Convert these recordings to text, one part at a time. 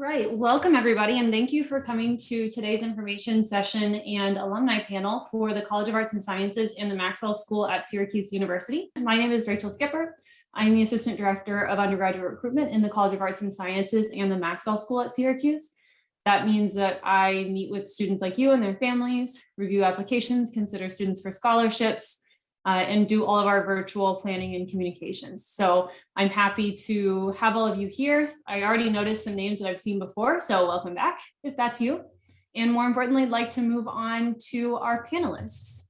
right, welcome everybody, and thank you for coming to today's information session and alumni panel for the College of Arts and Sciences and the Maxwell School at Syracuse University. My name is Rachel Skipper. I'm the Assistant Director of Undergraduate Recruitment in the College of Arts and Sciences and the Maxwell School at Syracuse. That means that I meet with students like you and their families, review applications, consider students for scholarships, and do all of our virtual planning and communications. So I'm happy to have all of you here. I already noticed some names that I've seen before, so welcome back if that's you. And more importantly, I'd like to move on to our panelists.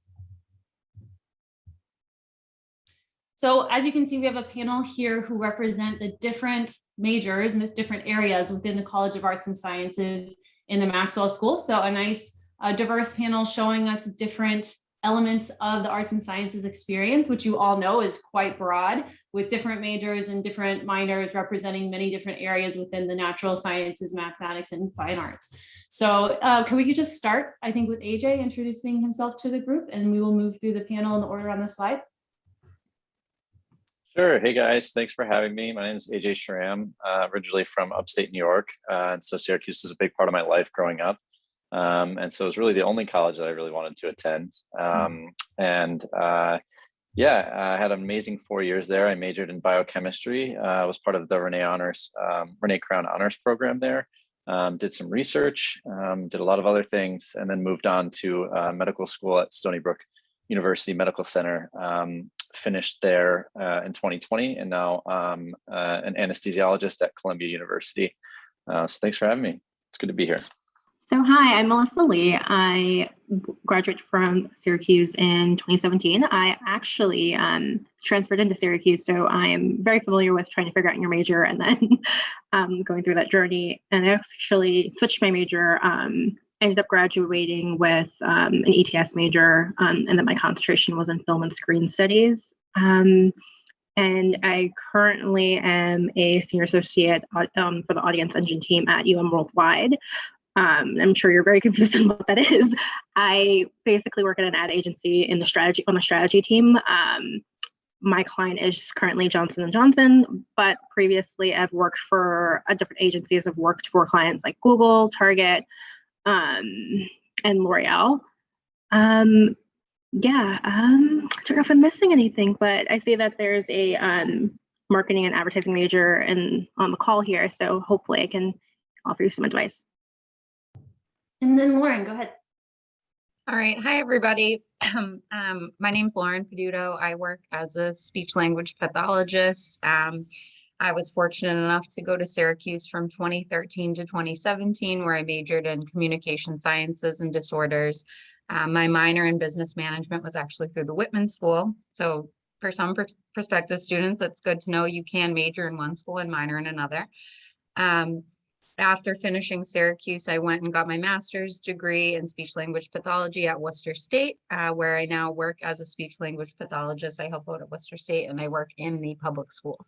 So as you can see, we have a panel here who represent the different majors, different areas within the College of Arts and Sciences in the Maxwell School. So a nice diverse panel showing us different elements of the arts and sciences experience, which you all know is quite broad, with different majors and different minors representing many different areas within the natural sciences, mathematics, and fine arts. So can we just start, I think, with AJ introducing himself to the group, and we will move through the panel in the order on the slide. Sure. Hey guys, thanks for having me. My name is AJ Schramm, originally from upstate New York. And so Syracuse is a big part of my life growing up. And so it was really the only college that I really wanted to attend. Yeah, I had an amazing 4 years there. I majored in biochemistry. I was part of the Rene Crown Honors Program there. Did some research, did a lot of other things, and then moved on to medical school at Stony Brook University Medical Center. Finished there in 2020, and now an anesthesiologist at Columbia University. So thanks for having me. It's good to be here. So hi, I'm Melissa Lee. I graduated from Syracuse in 2017. I actually transferred into Syracuse, so I'm very familiar with trying to figure out your major and then going through that journey. And I actually switched my major. Ended up graduating with an ETS major, and then my concentration was in film and screen studies. And I currently am a senior associate for the audience engine team at Worldwide. I'm sure you're very confused on what that is. I basically work at an ad agency on the strategy team. My client is currently Johnson & Johnson, but previously I've worked for different agencies. I've worked for clients like Google, Target, and L'Oreal. I don't know if I'm missing anything, but I see that there's a marketing and advertising major on the call here, so hopefully I can offer you some advice. And then Lauren, go ahead. All right. Hi, everybody. My name's Lauren Peduto. I work as a speech language pathologist. I was fortunate enough to go to Syracuse from 2013 to 2017, where I majored in communication sciences and disorders. My minor in business management was actually through the Whitman School. So for some prospective students, it's good to know you can major in one school and minor in another. After finishing Syracuse, I went and got my master's degree in speech language pathology at Worcester State, where I now work as a speech language pathologist. I help out at Worcester State, and I work in the public schools.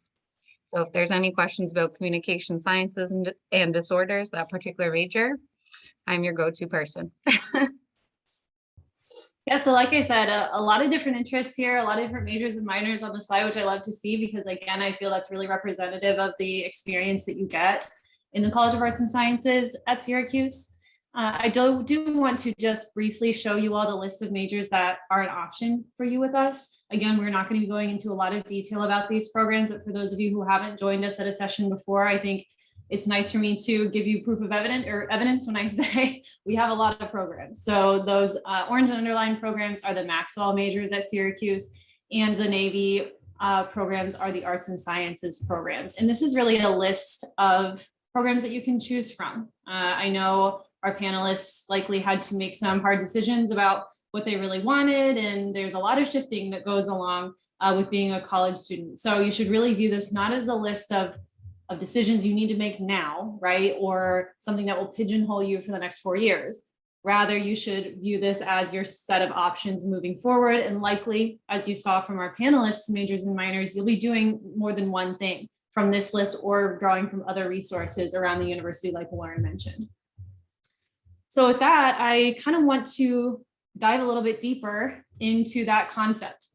So if there's any questions about communication sciences and disorders, that particular major, I'm your go-to person. Yeah, so like I said, a lot of different interests here, a lot of different majors and minors on the slide, which I love to see because, again, I feel that's really representative of the experience that you get in the College of Arts and Sciences at Syracuse. I do want to just briefly show you all the list of majors that are an option for you with us. Again, we're not going to be going into a lot of detail about these programs, but for those of you who haven't joined us at a session before, I think it's nice for me to give you proof of evidence when I say we have a lot of programs. So those orange and underlined programs are the Maxwell majors at Syracuse, and the navy programs are the arts and sciences programs. And this is really a list of programs that you can choose from. I know our panelists likely had to make some hard decisions about what they really wanted, and there's a lot of shifting that goes along with being a college student. So you should really view this not as a list of decisions you need to make now, right? Or something that will pigeonhole you for the next 4 years. Rather, you should view this as your set of options moving forward. And likely, as you saw from our panelists, majors and minors, you'll be doing more than one thing from this list or drawing from other resources around the university, like Lauren mentioned. So with that, I kind of want to dive a little bit deeper into that concept.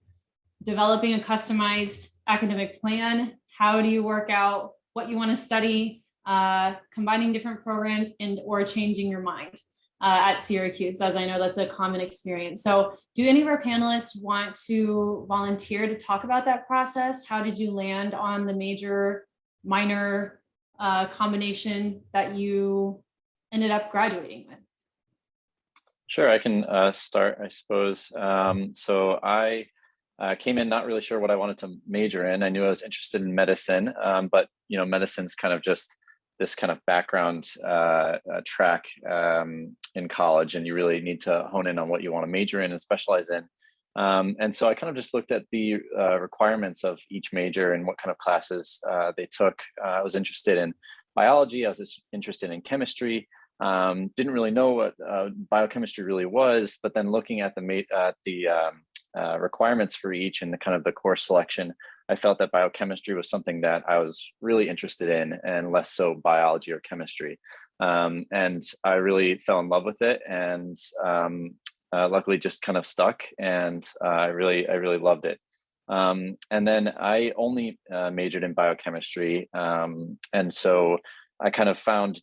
Developing a customized academic plan. How do you work out what you want to study? combining different programs and or changing your mind at Syracuse, as I know that's a common experience. So do any of our panelists want to volunteer to talk about that process? How did you land on the major minor combination that you ended up graduating with? Sure, I can start, I suppose. So I came in not really sure what I wanted to major in. I knew I was interested in medicine, but medicine's kind of just this kind of background track in college, and you really need to hone in on what you want to major in and specialize in. And so I kind of just looked at the requirements of each major and what kind of classes they took. I was interested in biology. I was interested in chemistry. Didn't really know what biochemistry really was, but then looking at the requirements for each and the kind of the course selection, I felt that biochemistry was something that I was really interested in, and less so biology or chemistry. And I really fell in love with it, and luckily just kind of stuck, and I really loved it. And then I only majored in biochemistry, and so I kind of found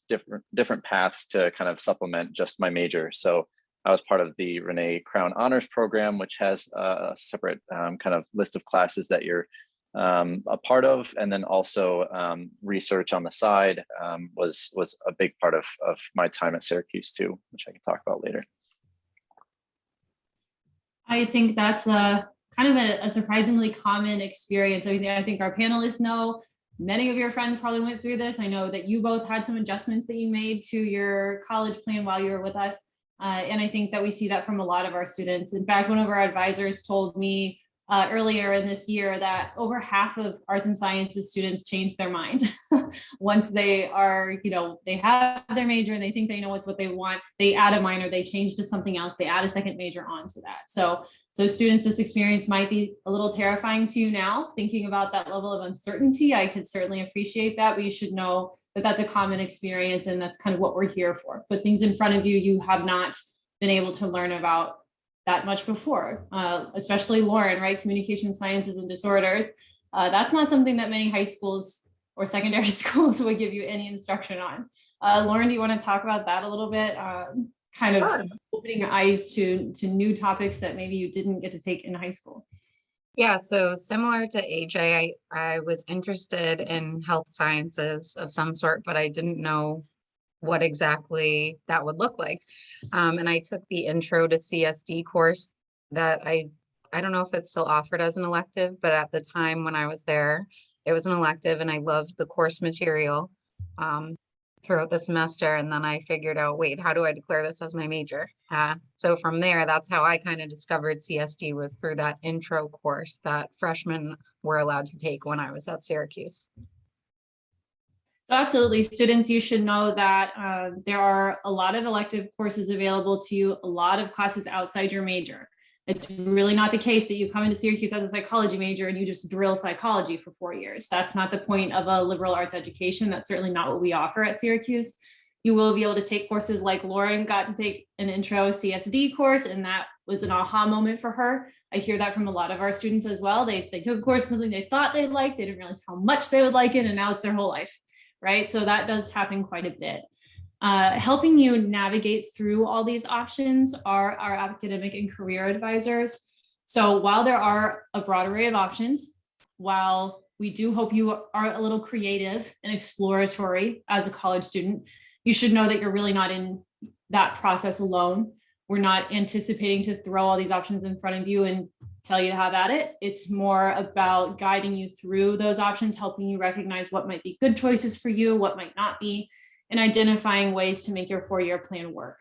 different paths to kind of supplement just my major. So I was part of the Renee Crown Honors Program, which has a separate kind of list of classes that you're a part of, and then also research on the side was a big part of my time at Syracuse too, which I can talk about later. I think that's a kind of a surprisingly common experience. I think our panelists know. Many of your friends probably went through this. I know that you both had some adjustments that you made to your college plan while you were with us. And I think that we see that from a lot of our students. In fact, one of our advisors told me earlier in this year that over half of arts and sciences students change their mind once they are, they have their major and they think they know what they want. They add a minor, they change to something else, they add a second major onto that. So students, this experience might be a little terrifying to you now, thinking about that level of uncertainty. I could certainly appreciate that, but you should know that that's a common experience, and that's kind of what we're here for. Put things in front of you you have not been able to learn about that much before, especially Lauren, right? Communication sciences and disorders. That's not something that many high schools or secondary schools would give you any instruction on. Lauren, do you want to talk about that a little bit? Kind of sure. Opening your eyes to new topics that maybe you didn't get to take in high school. Yeah, so similar to AJ, I was interested in health sciences of some sort, but I didn't know what exactly that would look like. And I took the Intro to CSD course that I don't know if it's still offered as an elective, but at the time when I was there, it was an elective, and I loved the course material throughout the semester. And then I figured out, wait, how do I declare this as my major? So from there, that's how I kind of discovered CSD, was through that intro course that freshmen were allowed to take when I was at Syracuse. So absolutely, students, you should know that there are a lot of elective courses available to you, a lot of classes outside your major. It's really not the case that you come into Syracuse as a psychology major and you just drill psychology for 4 years. That's not the point of a liberal arts education. That's certainly not what we offer at Syracuse. You will be able to take courses like Lauren got to take an intro CSD course, and that was an aha moment for her. I hear that from a lot of our students as well. They took a course, something they thought they'd like, they didn't realize how much they would like it, and now it's their whole life, right? So that does happen quite a bit. Helping you navigate through all these options are our academic and career advisors. So while there are a broad array of options, while we do hope you are a little creative and exploratory as a college student, you should know that you're really not in that process alone. We're not anticipating to throw all these options in front of you and tell you to have at it. It's more about guiding you through those options, helping you recognize what might be good choices for you, what might not be, and identifying ways to make your 4-year plan work.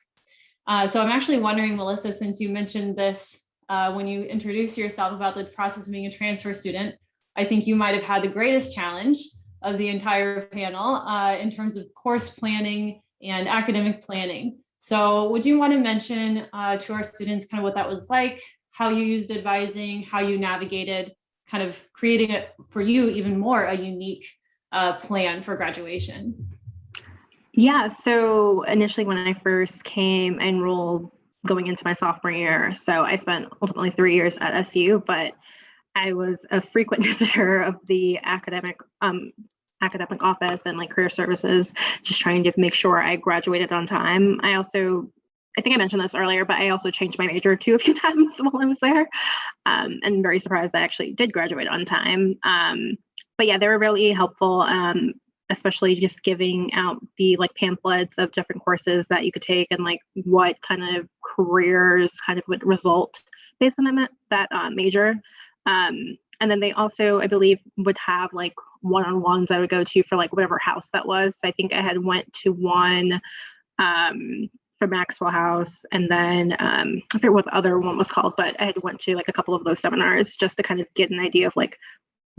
So I'm actually wondering, Melissa, since you mentioned this when you introduced yourself about the process of being a transfer student, I think you might have had the greatest challenge of the entire panel in terms of course planning and academic planning. So would you want to mention to our students kind of what that was like, how you used advising, how you navigated kind of creating it for you even more a unique plan for graduation? Yeah, so initially when I first came, I enrolled going into my sophomore year. So I spent ultimately 3 years at SU, but I was a frequent visitor of the academic academic office and like career services, just trying to make sure I graduated on time. I think I mentioned this earlier, but I also changed my major a few times while I was there. And very surprised I actually did graduate on time. But yeah, they were really helpful, especially just giving out the like pamphlets of different courses that you could take and like what kind of careers kind of would result based on that major. And then they also, I believe, would have like one-on-ones I would go to for like whatever house that was. So I think I had went to one for Maxwell House, and then I forget what the other one was called, but I had went to like a couple of those seminars just to kind of get an idea of like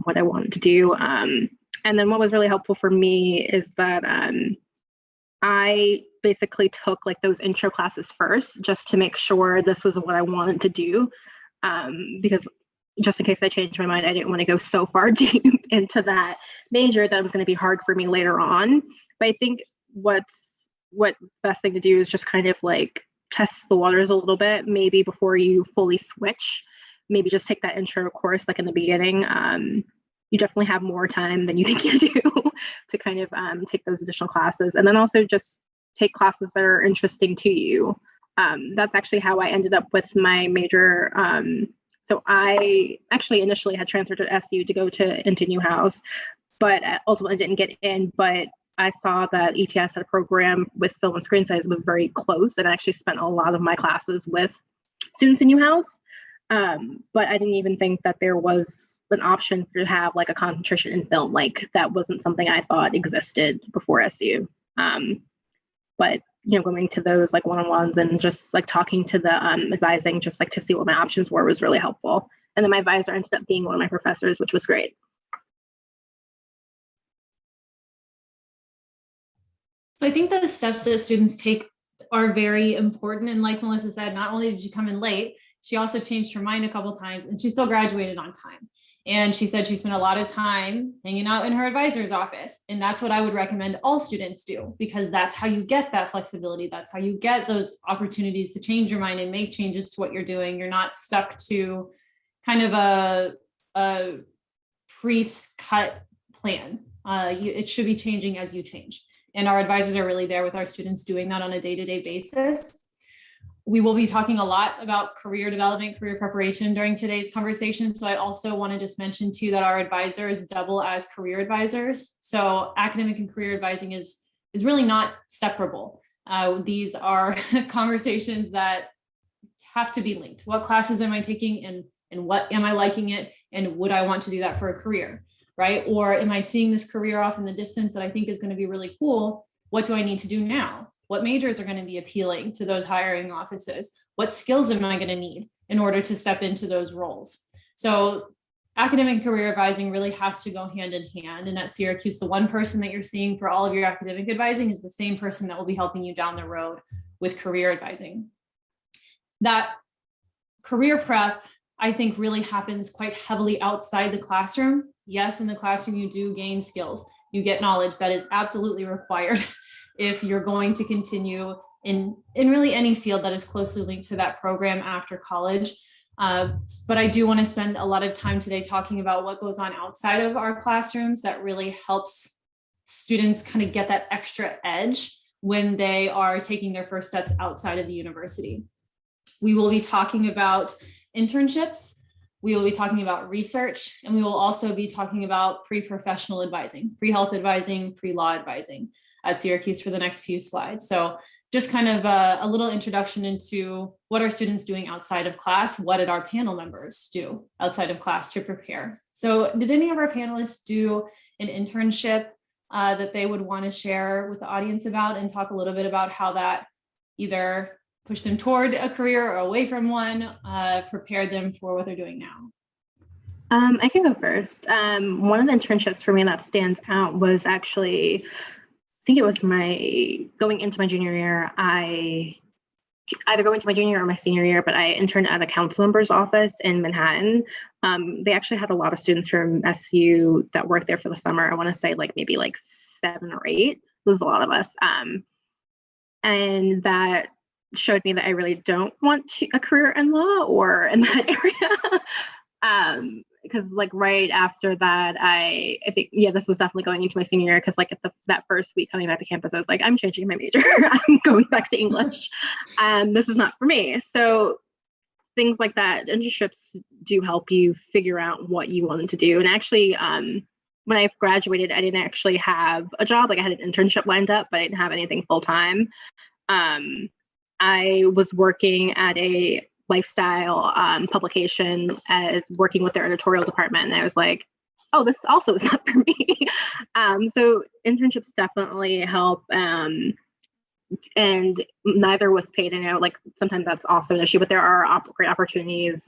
what I wanted to do. And then what was really helpful for me is that I basically took like those intro classes first, just to make sure this was what I wanted to do, because just in case I changed my mind, I didn't want to go so far deep into that major that was going to be hard for me later on. But I think what best thing to do is just kind of like test the waters a little bit, maybe before you fully switch. Maybe just take that intro course like in the beginning. You definitely have more time than you think you do to kind of take those additional classes, and then also just take classes that are interesting to you. That's actually how I ended up with my major. So I actually initially had transferred to SU to go into Newhouse, but ultimately didn't get in. But I saw that ETS had a program with film and screen studies was very close, and I actually spent a lot of my classes with students in Newhouse. But I didn't even think that there was an option to have like a concentration in film. Like that wasn't something I thought existed before SU. But going to those like one-on-ones and just like talking to the advising, just like to see what my options were, was really helpful. And then my advisor ended up being one of my professors, which was great. So I think those steps that students take are very important. And like Melissa said, not only did she come in late, she also changed her mind a couple of times, and she still graduated on time. And she said she spent a lot of time hanging out in her advisor's office. And that's what I would recommend all students do, because that's how you get that flexibility. That's how you get those opportunities to change your mind and make changes to what you're doing. You're not stuck to kind of a pre-cut plan. It should be changing as you change. And our advisors are really there with our students doing that on a day-to-day basis. We will be talking a lot about career development, career preparation during today's conversation. So I also want to just mention too that our advisors double as career advisors. So academic and career advising is really not separable. These are conversations that have to be linked. What classes am I taking, and what am I liking it? And would I want to do that for a career, right? Or am I seeing this career off in the distance that I think is going to be really cool? What do I need to do now? What majors are going to be appealing to those hiring offices? What skills am I going to need in order to step into those roles? So academic and career advising really has to go hand in hand. And at Syracuse, the one person that you're seeing for all of your academic advising is the same person that will be helping you down the road with career advising. That career prep, I think, really happens quite heavily outside the classroom. Yes, in the classroom, you do gain skills. You get knowledge that is absolutely required if you're going to continue in really any field that is closely linked to that program after college. But I do want to spend a lot of time today talking about what goes on outside of our classrooms that really helps students kind of get that extra edge when they are taking their first steps outside of the university. We will be talking about internships. We will be talking about research, and we will also be talking about pre-professional advising, pre-health advising, pre-law advising at Syracuse for the next few slides. So just kind of a little introduction into what are students doing outside of class? What did our panel members do outside of class to prepare? So did any of our panelists do an internship that they would want to share with the audience about, and talk a little bit about how that either pushed them toward a career or away from one, prepared them for what they're doing now? I can go first. One of the internships for me that stands out was actually, I think it was going into my junior year. I either going to my junior or my senior year, but I interned at a council member's office in Manhattan. They actually had a lot of students from SU that worked there for the summer. I want to say maybe 7 or 8. It was a lot of us. And that showed me that I really don't want a career in law or in that area. because like right after that, I think, yeah, this was definitely going into my senior year, because like at that first week coming back to campus, I was like, I'm changing my major. I'm going back to English. And this is not for me. So things like that, internships do help you figure out what you wanted to do. And actually, when I graduated, I didn't actually have a job. Like I had an internship lined up, but I didn't have anything full time. I was working at a lifestyle publication as working with their editorial department. And I was like, oh, this also is not for me. So internships definitely help. And neither was paid. I know like sometimes that's also an issue, but there are great opportunities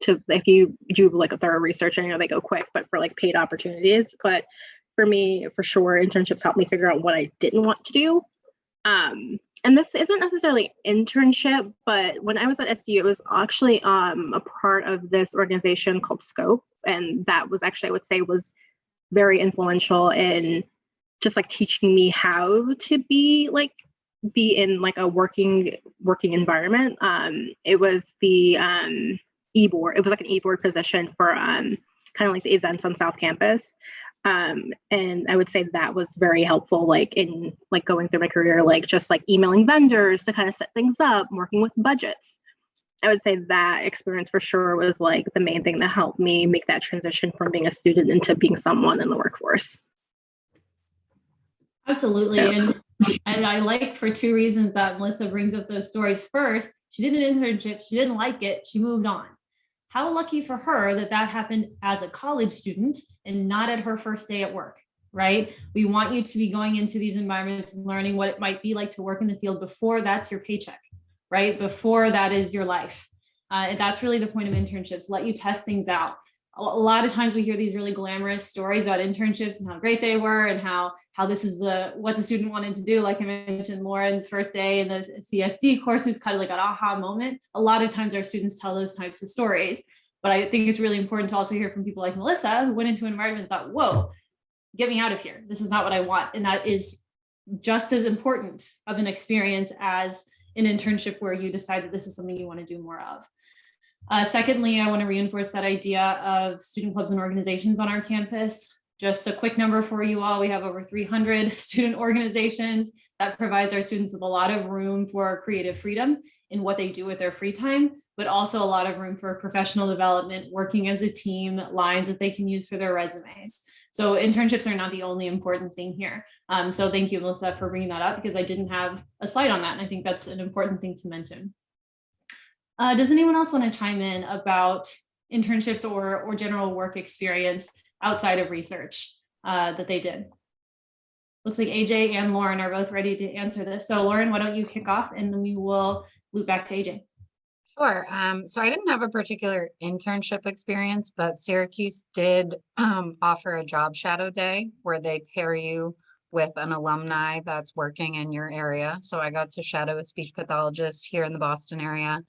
to, if you do like a thorough research, I know they go quick, but for like paid opportunities. But for me, for sure, internships helped me figure out what I didn't want to do. And this isn't necessarily internship, but when I was at SU, it was actually a part of this organization called Scope. And that was actually, I would say, was very influential in just like teaching me how to be in like a working environment. It was the e-board. It was like an e-board position for kind of like the events on South Campus. And I would say that was very helpful, like in like going through my career, like just like emailing vendors to kind of set things up, working with budgets. I would say that experience for sure was like the main thing that helped me make that transition from being a student into being someone in the workforce. Absolutely. And I like, for two reasons, that Melissa brings up those stories. First, she did an internship, she didn't like it, she moved on. How lucky for her that that happened as a college student and not at her first day at work, right? We want you to be going into these environments and learning what it might be like to work in the field before that's your paycheck, right? Before that is your life. And that's really the point of internships, let you test things out. A lot of times we hear these really glamorous stories about internships and how great they were and how this is what the student wanted to do. Like I mentioned, Lauren's first day in the CSD course was kind of like an aha moment. A lot of times our students tell those types of stories, but I think it's really important to also hear from people like Melissa, who went into an environment and thought, whoa, get me out of here. This is not what I want. And that is just as important of an experience as an internship where you decide that this is something you want to do more of. Secondly, I want to reinforce that idea of student clubs and organizations on our campus. Just a quick number for you all, we have over 300 student organizations. That provides our students with a lot of room for creative freedom in what they do with their free time, but also a lot of room for professional development, working as a team, lines that they can use for their resumes. So internships are not the only important thing here. So thank you, Melissa, for bringing that up, because I didn't have a slide on that. And I think that's an important thing to mention. Does anyone else want to chime in about internships or general work experience outside of research that they did? Looks like AJ and Lauren are both ready to answer this. So Lauren, why don't you kick off and then we will loop back to AJ. Sure. So I didn't have a particular internship experience, but Syracuse did offer a job shadow day where they pair you with an alumni that's working in your area. So I got to shadow a speech pathologist here in the Boston area.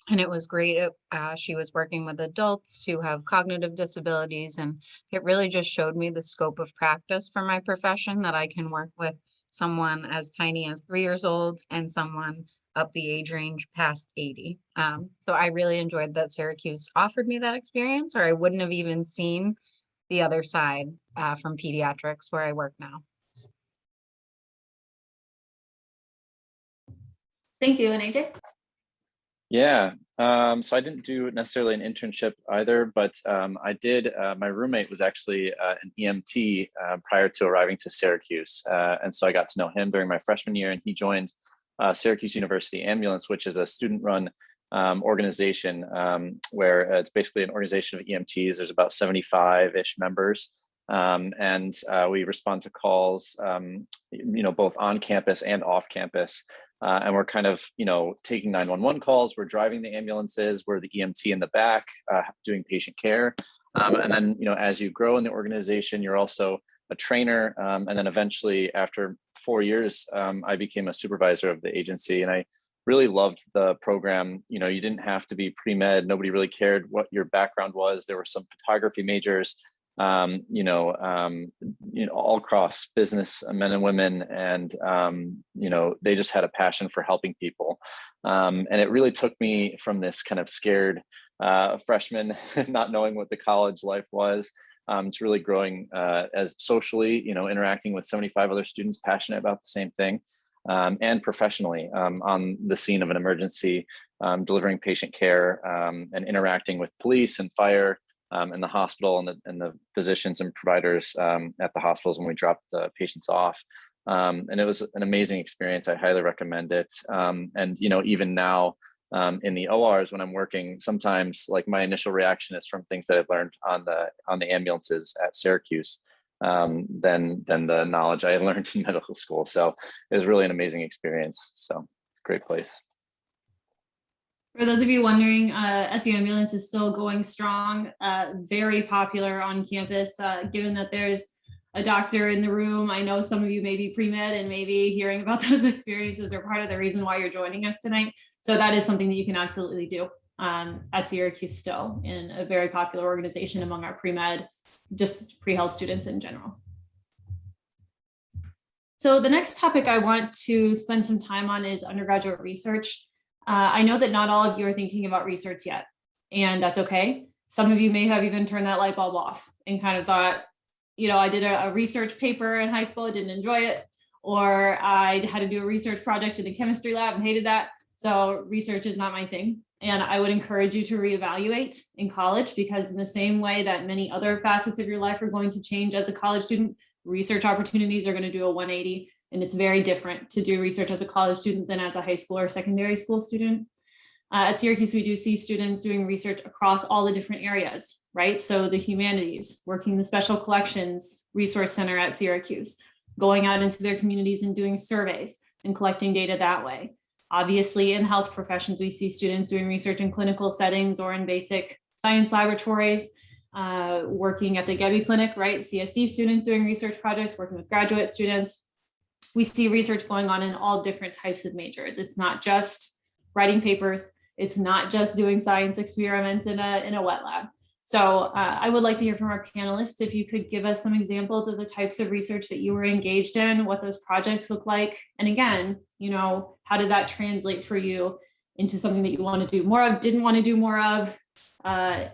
And it was great. She was working with adults who have cognitive disabilities, and it really just showed me the scope of practice for my profession, that I can work with someone as tiny as 3 years old and someone up the age range past 80. So I really enjoyed that Syracuse offered me that experience, or I wouldn't have even seen the other side from pediatrics where I work now. Thank you. And AJ? Yeah, so I didn't do necessarily an internship either, but I did, my roommate was actually an EMT prior to arriving to Syracuse. And so I got to know him during my freshman year, and he joined Syracuse University Ambulance, which is a student-run organization where it's basically an organization of EMTs. There's about 75-ish members. And we respond to calls, both on campus and off campus. And we're kind of, taking 911 calls. We're driving the ambulances. We're the EMT in the back doing patient care. And then, as you grow in the organization, you're also a trainer. And then eventually, after 4 years, I became a supervisor of the agency. And I really loved the program. You didn't have to be pre-med. Nobody really cared what your background was. There were some photography majors, all across business, men and women, and they just had a passion for helping people. And it really took me from this kind of scared a freshman, not knowing what the college life was. It's really growing as socially, interacting with 75 other students passionate about the same thing, and professionally on the scene of an emergency, delivering patient care, and interacting with police and fire, and the hospital and the physicians and providers at the hospitals when we drop the patients off. And it was an amazing experience. I highly recommend it. And even now, in the ORs when I'm working, sometimes like my initial reaction is from things that I've learned on the ambulances at Syracuse, than the knowledge I had learned in medical school. So it was really an amazing experience. So great place. For those of you wondering, SU Ambulance is still going strong, very popular on campus, given that there's a doctor in the room. I know some of you may be pre-med and maybe hearing about those experiences are part of the reason why you're joining us tonight. So that is something that you can absolutely do at Syracuse still, in a very popular organization among our pre-med, just pre-health students in general. So the next topic I want to spend some time on is undergraduate research. I know that not all of you are thinking about research yet, and that's okay. Some of you may have even turned that light bulb off and kind of thought, I did a research paper in high school, I didn't enjoy it, or I had to do a research project in a chemistry lab and hated that. So research is not my thing. And I would encourage you to reevaluate in college, because in the same way that many other facets of your life are going to change as a college student, research opportunities are going to do a 180. And it's very different to do research as a college student than as a high school or secondary school student. At Syracuse, we do see students doing research across all the different areas, right? So the humanities, working the special collections resource center at Syracuse, going out into their communities and doing surveys and collecting data that way. Obviously, in health professions, we see students doing research in clinical settings or in basic science laboratories, working at the Gebby Clinic, right? CSD students doing research projects, working with graduate students. We see research going on in all different types of majors. It's not just writing papers. It's not just doing science experiments in a wet lab. So I would like to hear from our panelists if you could give us some examples of the types of research that you were engaged in, what those projects look like. And again, how did that translate for you into something that you want to do more of, didn't want to do more of,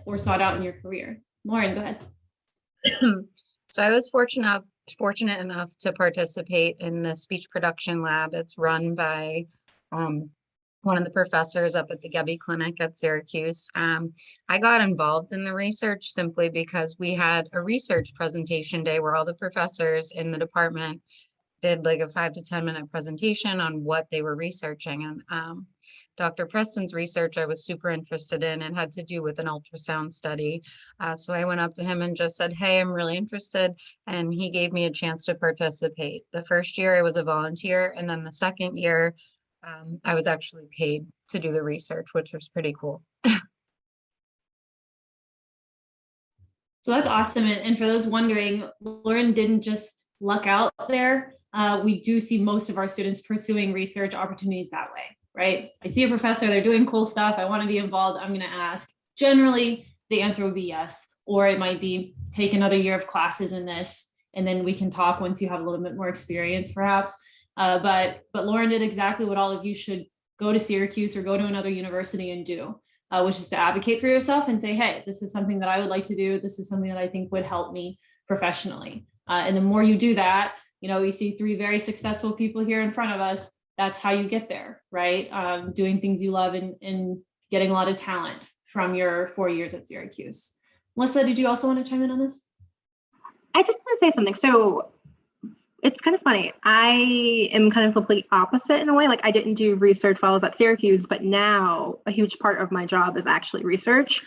or sought out in your career? Lauren, go ahead. So I was fortunate enough to participate in the speech production lab. It's run by one of the professors up at the Gebby Clinic at Syracuse. I got involved in the research simply because we had a research presentation day where all the professors in the department did like a 5 to 10 minute presentation on what they were researching. And Dr. Preston's research I was super interested in, and had to do with an ultrasound study. So I went up to him and just said, hey, I'm really interested. And he gave me a chance to participate. The first year I was a volunteer, and then the second year I was actually paid to do the research, which was pretty cool. So that's awesome. And for those wondering, Lauren didn't just luck out there. We do see most of our students pursuing research opportunities that way, right? I see a professor, they're doing cool stuff, I want to be involved, I'm going to ask. Generally, the answer would be yes, or it might be take another year of classes in this, and then we can talk once you have a little bit more experience, perhaps. But Lauren did exactly what all of you should go to Syracuse or go to another university and do, which is to advocate for yourself and say, hey, this is something that I would like to do. This is something that I think would help me professionally. And the more you do that, we see 3 very successful people here in front of us. That's how you get there, right? Doing things you love and getting a lot of talent from your 4 years at Syracuse. Melissa, did you also want to chime in on this? I just want to say something. So it's kind of funny. I am kind of the complete opposite in a way. Like, I didn't do research while I was at Syracuse, but now a huge part of my job is actually research.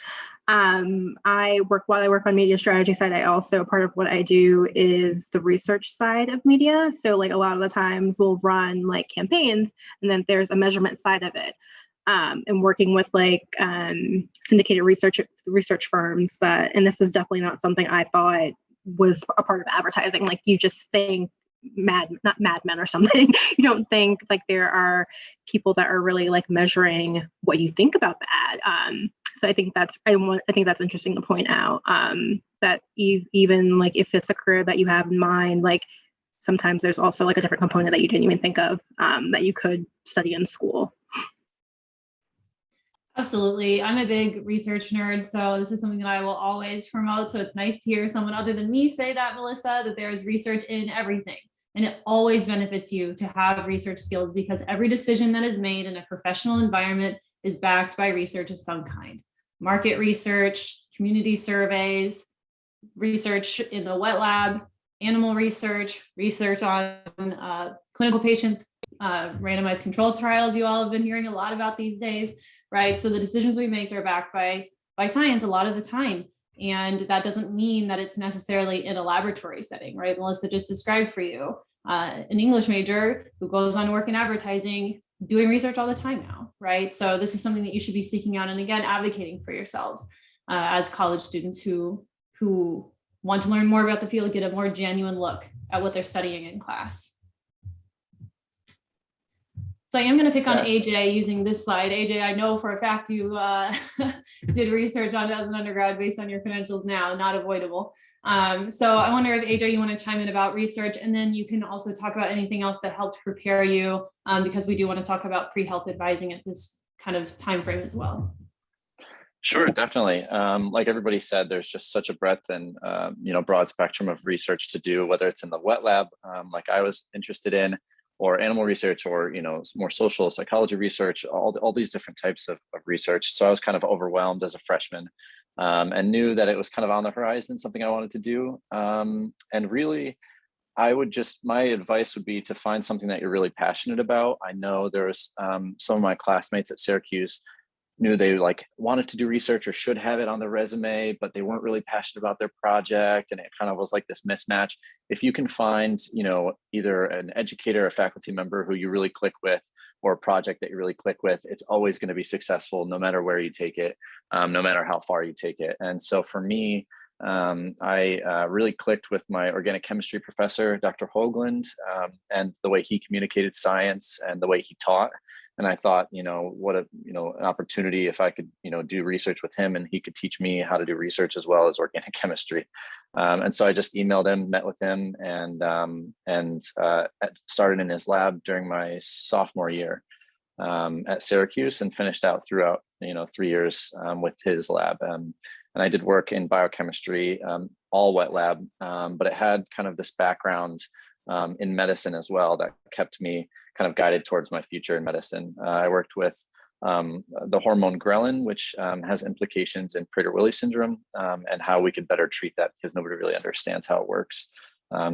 While I work on media strategy side, I also, part of what I do is the research side of media. So like a lot of the times we'll run like campaigns, and then there's a measurement side of it. And working with like syndicated research firms, and this is definitely not something I thought was a part of advertising. Like, you just think not Mad Men or something. You don't think like there are people that are really like measuring what you think about the ad. So I think that's interesting to point out, that even like if it's a career that you have in mind, like sometimes there's also like a different component that you didn't even think of, that you could study in school. Absolutely. I'm a big research nerd, so this is something that I will always promote. So it's nice to hear someone other than me say that, Melissa, that there is research in everything. And it always benefits you to have research skills because every decision that is made in a professional environment is backed by research of some kind. Market research, community surveys, research in the wet lab, animal research, research on clinical patients, randomized control trials. You all have been hearing a lot about these days, right? So the decisions we make are backed by science a lot of the time. And that doesn't mean that it's necessarily in a laboratory setting, right? Melissa just described for you an English major who goes on to work in advertising, doing research all the time now, right? So this is something that you should be seeking out and again, advocating for yourselves as college students who want to learn more about the field, get a more genuine look at what they're studying in class. So I am going to pick on AJ using this slide. AJ, I know for a fact you did research on as an undergrad based on your credentials now, not avoidable. So I wonder if AJ, you want to chime in about research, and then you can also talk about anything else that helped prepare you, because we do want to talk about pre-health advising at this kind of time frame as well. Sure, definitely. Like everybody said, there's just such a breadth and broad spectrum of research to do, whether it's in the wet lab, like I was interested in, or animal research, or more social psychology research, all these different types of research. So I was kind of overwhelmed as a freshman, and knew that it was kind of on the horizon, something I wanted to do. And really, my advice would be to find something that you're really passionate about. I know there's some of my classmates at Syracuse knew they wanted to do research or should have it on their resume, but they weren't really passionate about their project. And it kind of was like this mismatch. If you can find, either an educator, a faculty member who you really click with, or a project that you really click with, it's always going to be successful no matter where you take it, no matter how far you take it. And so for me, I really clicked with my organic chemistry professor, Dr. Hoagland, and the way he communicated science and the way he taught. And I thought, what an opportunity if I could, do research with him and he could teach me how to do research as well as organic chemistry. And so I just emailed him, met with him, and started in his lab during my sophomore year at Syracuse, and finished out throughout, 3 years with his lab. And I did work in biochemistry, all wet lab, but it had kind of this background in medicine as well that kept me kind of guided towards my future in medicine. I worked with the hormone ghrelin, which has implications in Prader-Willi syndrome, and how we could better treat that because nobody really understands how it works.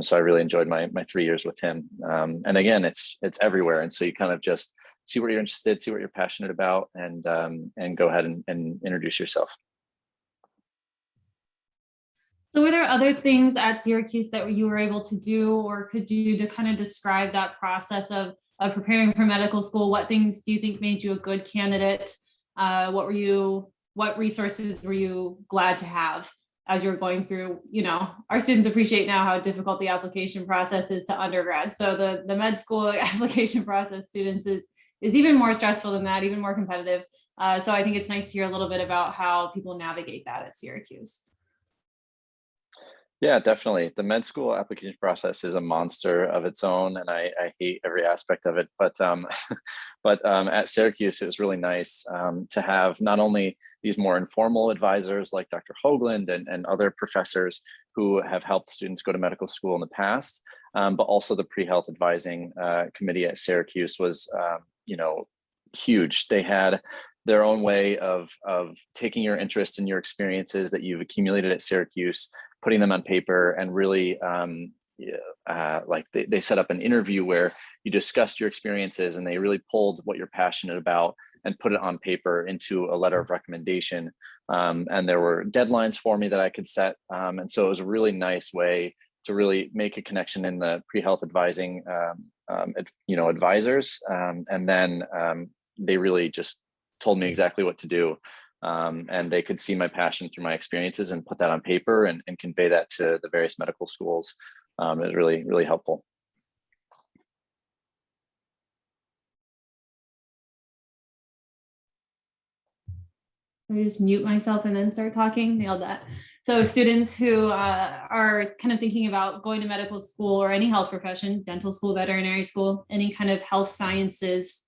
So I really enjoyed my 3 years with him. And again, it's everywhere. And so you kind of just see what you're interested, see what you're passionate about, and go ahead and introduce yourself. So were there other things at Syracuse that you were able to do or could do to kind of describe that process of preparing for medical school? What things do you think made you a good candidate? What resources were you glad to have as you're going through, our students appreciate now how difficult the application process is to undergrad. So the med school application process, students, is even more stressful than that, even more competitive. So I think it's nice to hear a little bit about how people navigate that at Syracuse. Yeah, definitely. The med school application process is a monster of its own, and I hate every aspect of it. But at Syracuse, it was really nice to have not only these more informal advisors like Dr. Hoagland and other professors who have helped students go to medical school in the past, but also the PreHealth Advising committee at Syracuse was, huge. They had their own way of taking your interest and your experiences that you've accumulated at Syracuse, putting them on paper, and really they set up an interview where you discussed your experiences, and they really pulled what you're passionate about and put it on paper into a letter of recommendation. And there were deadlines for me that I could set. And so it was a really nice way to really make a connection in the PreHealth Advising advisors. And then they really just told me exactly what to do. And they could see my passion through my experiences and put that on paper and convey that to the various medical schools. It was really, really helpful. Let me just mute myself and then start talking. Nailed that. So students who are kind of thinking about going to medical school or any health profession, dental school, veterinary school, any kind of health sciences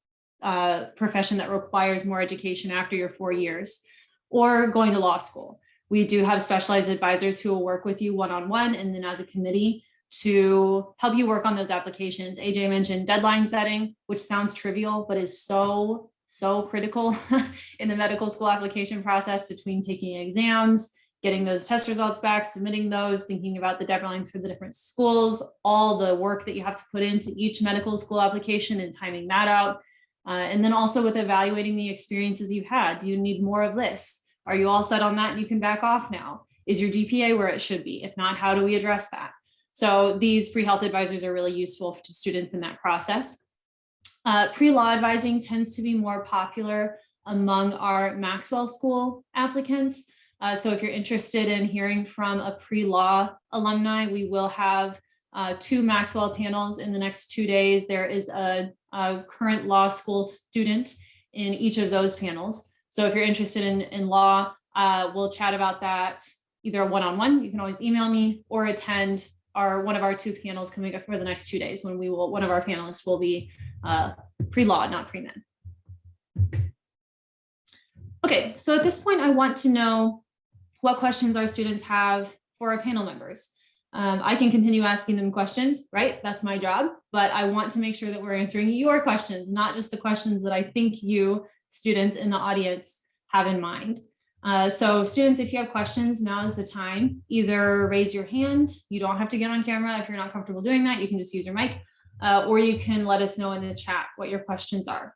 profession that requires more education after your 4 years, or going to law school. We do have specialized advisors who will work with you one-on-one and then as a committee to help you work on those applications. AJ mentioned deadline setting, which sounds trivial, but is so critical in the medical school application process, between taking exams, getting those test results back, submitting those, thinking about the deadlines for the different schools, all the work that you have to put into each medical school application and timing that out. And then also with evaluating the experiences you've had. Do you need more of this? Are you all set on that and you can back off now? Is your GPA where it should be? If not, how do we address that? So these pre-health advisors are really useful to students in that process. Pre-law advising tends to be more popular among our Maxwell School applicants. So if you're interested in hearing from a pre-law alumni, we will have 2 Maxwell panels in the next 2 days. There is a current law school student in each of those panels. So if you're interested in law, we'll chat about that either one-on-one. You can always email me, or attend one of our 2 panels coming up for the next 2 days, when one of our panelists will be pre-law, not pre-med. Okay, so at this point, I want to know what questions our students have for our panel members. I can continue asking them questions, right? That's my job, but I want to make sure that we're answering your questions, not just the questions that I think you students in the audience have in mind. So students, if you have questions, now is the time. Either raise your hand. You don't have to get on camera. If you're not comfortable doing that, you can just use your mic, or you can let us know in the chat what your questions are.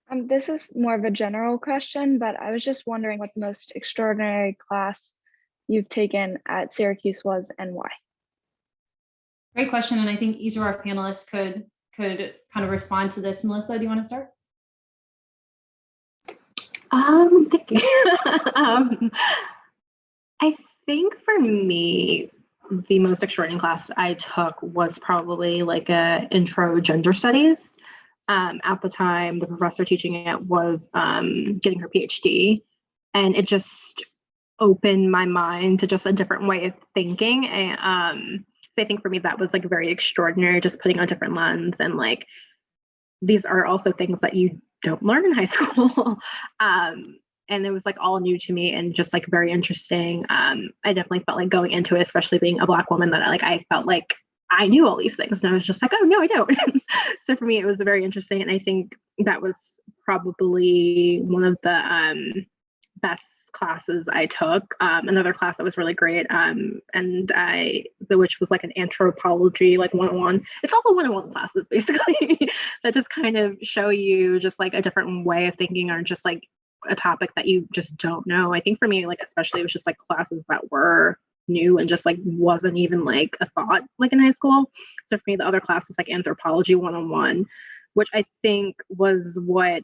This is more of a general question, but I was just wondering what the most extraordinary class you've taken at Syracuse was and why. Great question. And I think each of our panelists could kind of respond to this. Melissa, do you want to start? Thank you. I think for me, the most extraordinary class I took was probably like a intro gender studies. At the time, the professor teaching it was getting her PhD, and it just opened my mind to just a different way of thinking. And so I think for me, that was like very extraordinary, just putting on a different lens. And like, these are also things that you don't learn in high school. And it was like all new to me and just like very interesting. I definitely felt like going into it, especially being a Black woman, that I felt like I knew all these things, and I was just like, oh no, I don't. So for me, it was very interesting. And I think that was probably one of the best classes I took. Another class that was really great, which was like an anthropology, like 101. It's all the 101 classes basically that just kind of show you just like a different way of thinking, or just like a topic that you just don't know. I think for me, like especially, it was just like classes that were new and just like wasn't even like a thought like in high school. So for me, the other class was like anthropology 101, which I think was what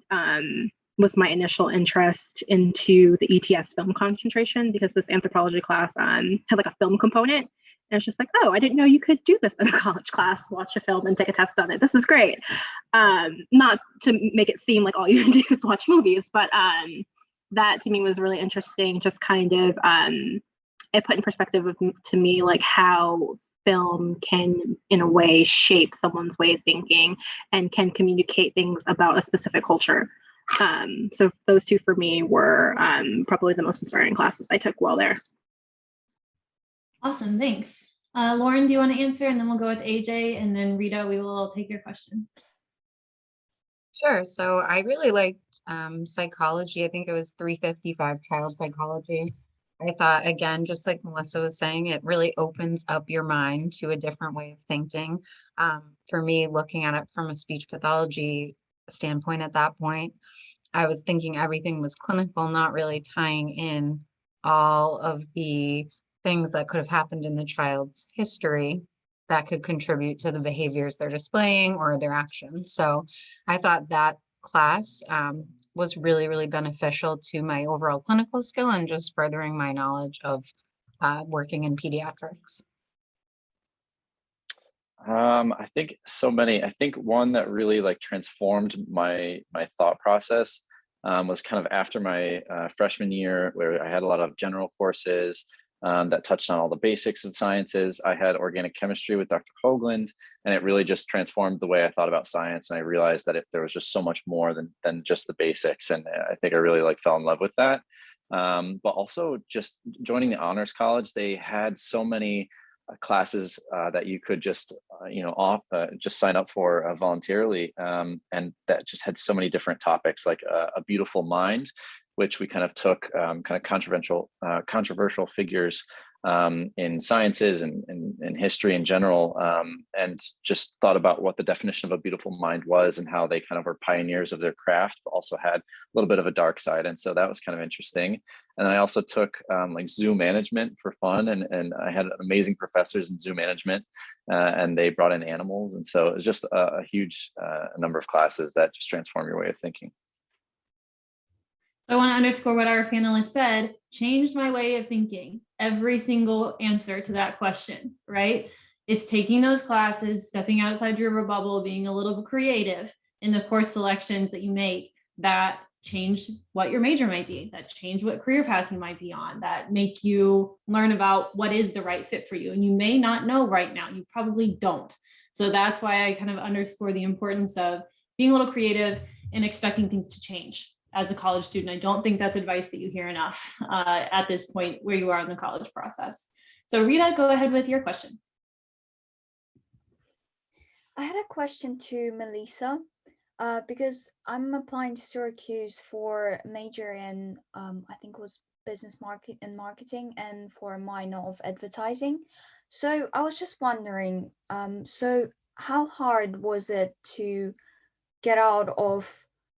was my initial interest into the ETS film concentration, because this anthropology class had like a film component. And it's just like, oh, I didn't know you could do this in a college class, watch a film and take a test on it. This is great. Not to make it seem like all you do is watch movies, but that to me was really interesting. Just kind of it put in perspective to me like how film can in a way shape someone's way of thinking and can communicate things about a specific culture. So those 2 for me were probably the most inspiring classes I took while there. Awesome, thanks. Lauren, do you want to answer? And then we'll go with AJ, and then Rita, we will take your question. Sure. So I really liked psychology. I think it was 355 child psychology. I thought, again, just like Melissa was saying, it really opens up your mind to a different way of thinking. For me, looking at it from a speech pathology standpoint at that point, I was thinking everything was clinical, not really tying in all of the things that could have happened in the child's history that could contribute to the behaviors they're displaying or their actions. So I thought that class was really, really beneficial to my overall clinical skill and just furthering my knowledge of working in pediatrics. I think so many. I think one that really like transformed my thought process was kind of after my freshman year, where I had a lot of general courses. that touched on all the basics of sciences. I had organic chemistry with Dr. Hoagland, and it really just transformed the way I thought about science. And I realized that there was just so much more than just the basics. And I think I really fell in love with that. But also just joining the honors college, they had so many classes that you could just just sign up for voluntarily, and that just had so many different topics, like a beautiful mind, which we kind of took kind of controversial figures in sciences and in history in general, and just thought about what the definition of a beautiful mind was and how they kind of were pioneers of their craft, but also had a little bit of a dark side. And so that was kind of interesting. And I also took like zoo management for fun, and I had amazing professors in zoo management, and they brought in animals. And so it was just a huge number of classes that just transform your way of thinking. I want to underscore what our panelists said, changed my way of thinking. Every single answer to that question, right? It's taking those classes, stepping outside your bubble, being a little creative in the course selections that you make that change what your major might be, that change what career path you might be on, that make you learn about what is the right fit for you. And you may not know right now, you probably don't. So that's why I kind of underscore the importance of being a little creative and expecting things to change. As a college student, I don't think that's advice that you hear enough at this point where you are in the college process. So Rita, go ahead with your question. I had a question to Melissa because I'm applying to Syracuse for a major in, I think it was business marketing and for a minor of advertising. So I was just wondering, so how hard was it to get out of,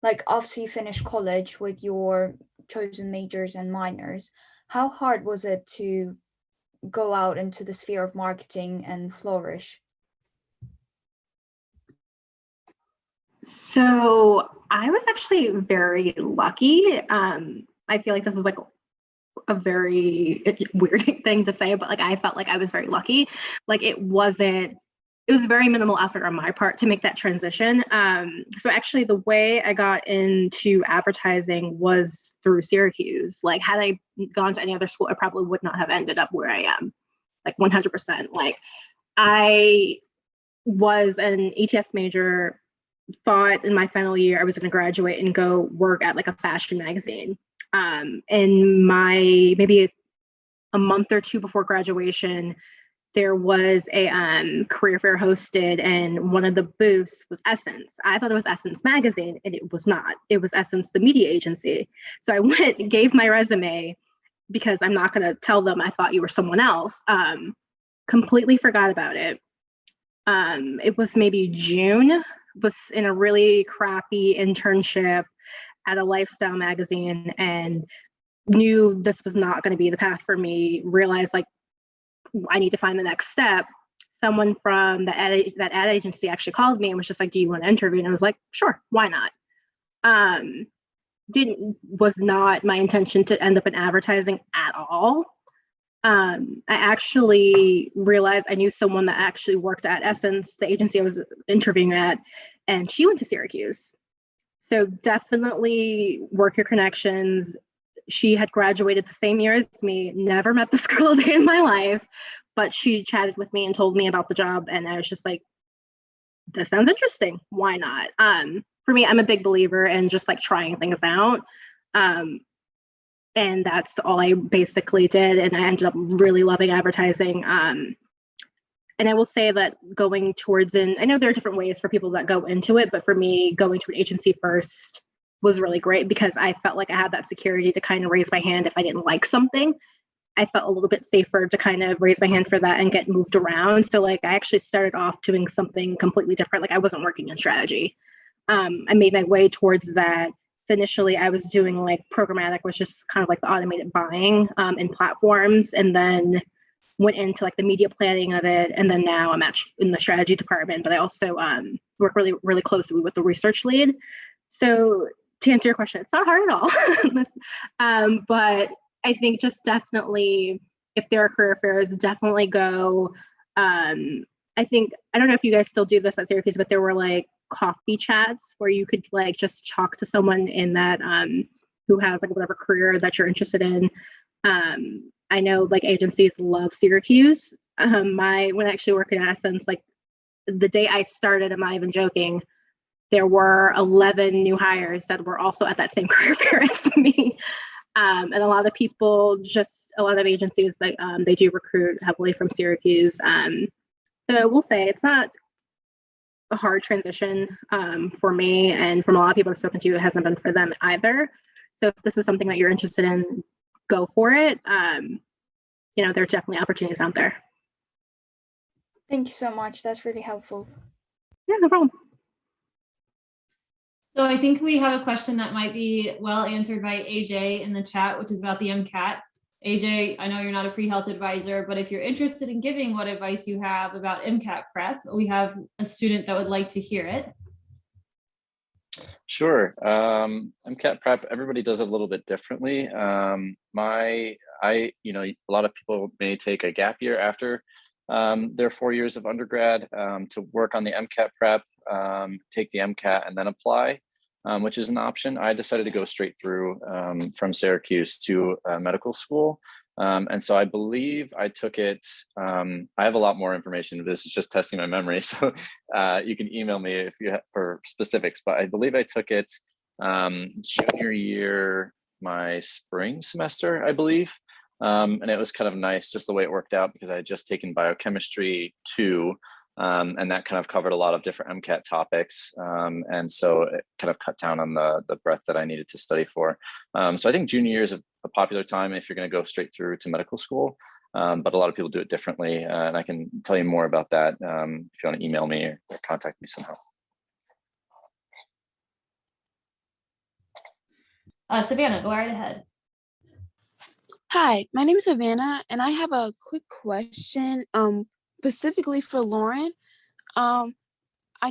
like after you finish college with your chosen majors and minors, how hard was it to go out into the sphere of marketing and flourish? So I was actually very lucky. I feel like this is like a very weird thing to say, but like I felt like I was very lucky. Like it was very minimal effort on my part to make that transition. So actually the way I got into advertising was through Syracuse. Like had I gone to any other school, I probably would not have ended up where I am, like 100%. Like I was an ETS major, thought in my final year I was going to graduate and go work at like a fashion magazine. And maybe a month or two before graduation, there was a career fair hosted, and one of the booths was Essence. I thought it was Essence magazine, and it was not. It was Essence, the media agency. So I went and gave my resume because I'm not going to tell them I thought you were someone else. Completely forgot about it. It was maybe June, was in a really crappy internship at a lifestyle magazine, and knew this was not going to be the path for me. Realized like I need to find the next step. Someone from that ad agency actually called me and was just like, do you want to interview? And I was like, sure, why not? Was not my intention to end up in advertising at all. I actually realized I knew someone that actually worked at Essence, the agency I was interviewing at, and she went to Syracuse. So definitely work your connections. She had graduated the same year as me, never met this girl a day in my life, but she chatted with me and told me about the job. And I was just like, this sounds interesting. Why not? For me, I'm a big believer in just like trying things out. And that's all I basically did. And I ended up really loving advertising. And I will say that going towards, and I know there are different ways for people that go into it, but for me, going to an agency first was really great because I felt like I had that security to kind of raise my hand if I didn't like something. I felt a little bit safer to kind of raise my hand for that and get moved around. So like I actually started off doing something completely different. Like I wasn't working in strategy. I made my way towards that. So initially I was doing like programmatic, which is kind of like the automated buying in platforms, and then went into like the media planning of it. And then now I'm actually in the strategy department, but I also work really, really closely with the research lead. So to answer your question, it's not hard at all. But I think just definitely, if there are career fairs, definitely go. I think, I don't know if you guys still do this at Syracuse, but there were like coffee chats where you could like just talk to someone in that who has like whatever career that you're interested in. I know like agencies love Syracuse. When I actually work in Essence, like the day I started, I'm not even joking, there were 11 new hires that were also at that same career fair as me. And a lot of people, a lot of agencies, like they do recruit heavily from Syracuse. So I will say it's not a hard transition for me, and from a lot of people I've spoken to, it hasn't been for them either. So if this is something that you're interested in, go for it. There are definitely opportunities out there. Thank you so much. That's really helpful. Yeah, no problem. So I think we have a question that might be well answered by AJ in the chat, which is about the MCAT. AJ, I know you're not a PreHealth advisor, but if you're interested in giving what advice you have about MCAT prep, we have a student that would like to hear it. Sure. MCAT prep, everybody does it a little bit differently. A lot of people may take a gap year after their 4 years of undergrad to work on the MCAT prep, take the MCAT and then apply, which is an option. I decided to go straight through from Syracuse to medical school. And so I believe I took it, I have a lot more information. This is just testing my memory. So you can email me if you have for specifics, but I believe I took it junior year, my spring semester, I believe. And it was kind of nice just the way it worked out because I had just taken biochemistry 2, and that kind of covered a lot of different MCAT topics. And so it kind of cut down on the breadth that I needed to study for. So I think junior year is a popular time if you're going to go straight through to medical school, but a lot of people do it differently. And I can tell you more about that if you want to email me or contact me somehow. Savannah, go right ahead. Hi, my name is Savannah, and I have a quick question specifically for Lauren. I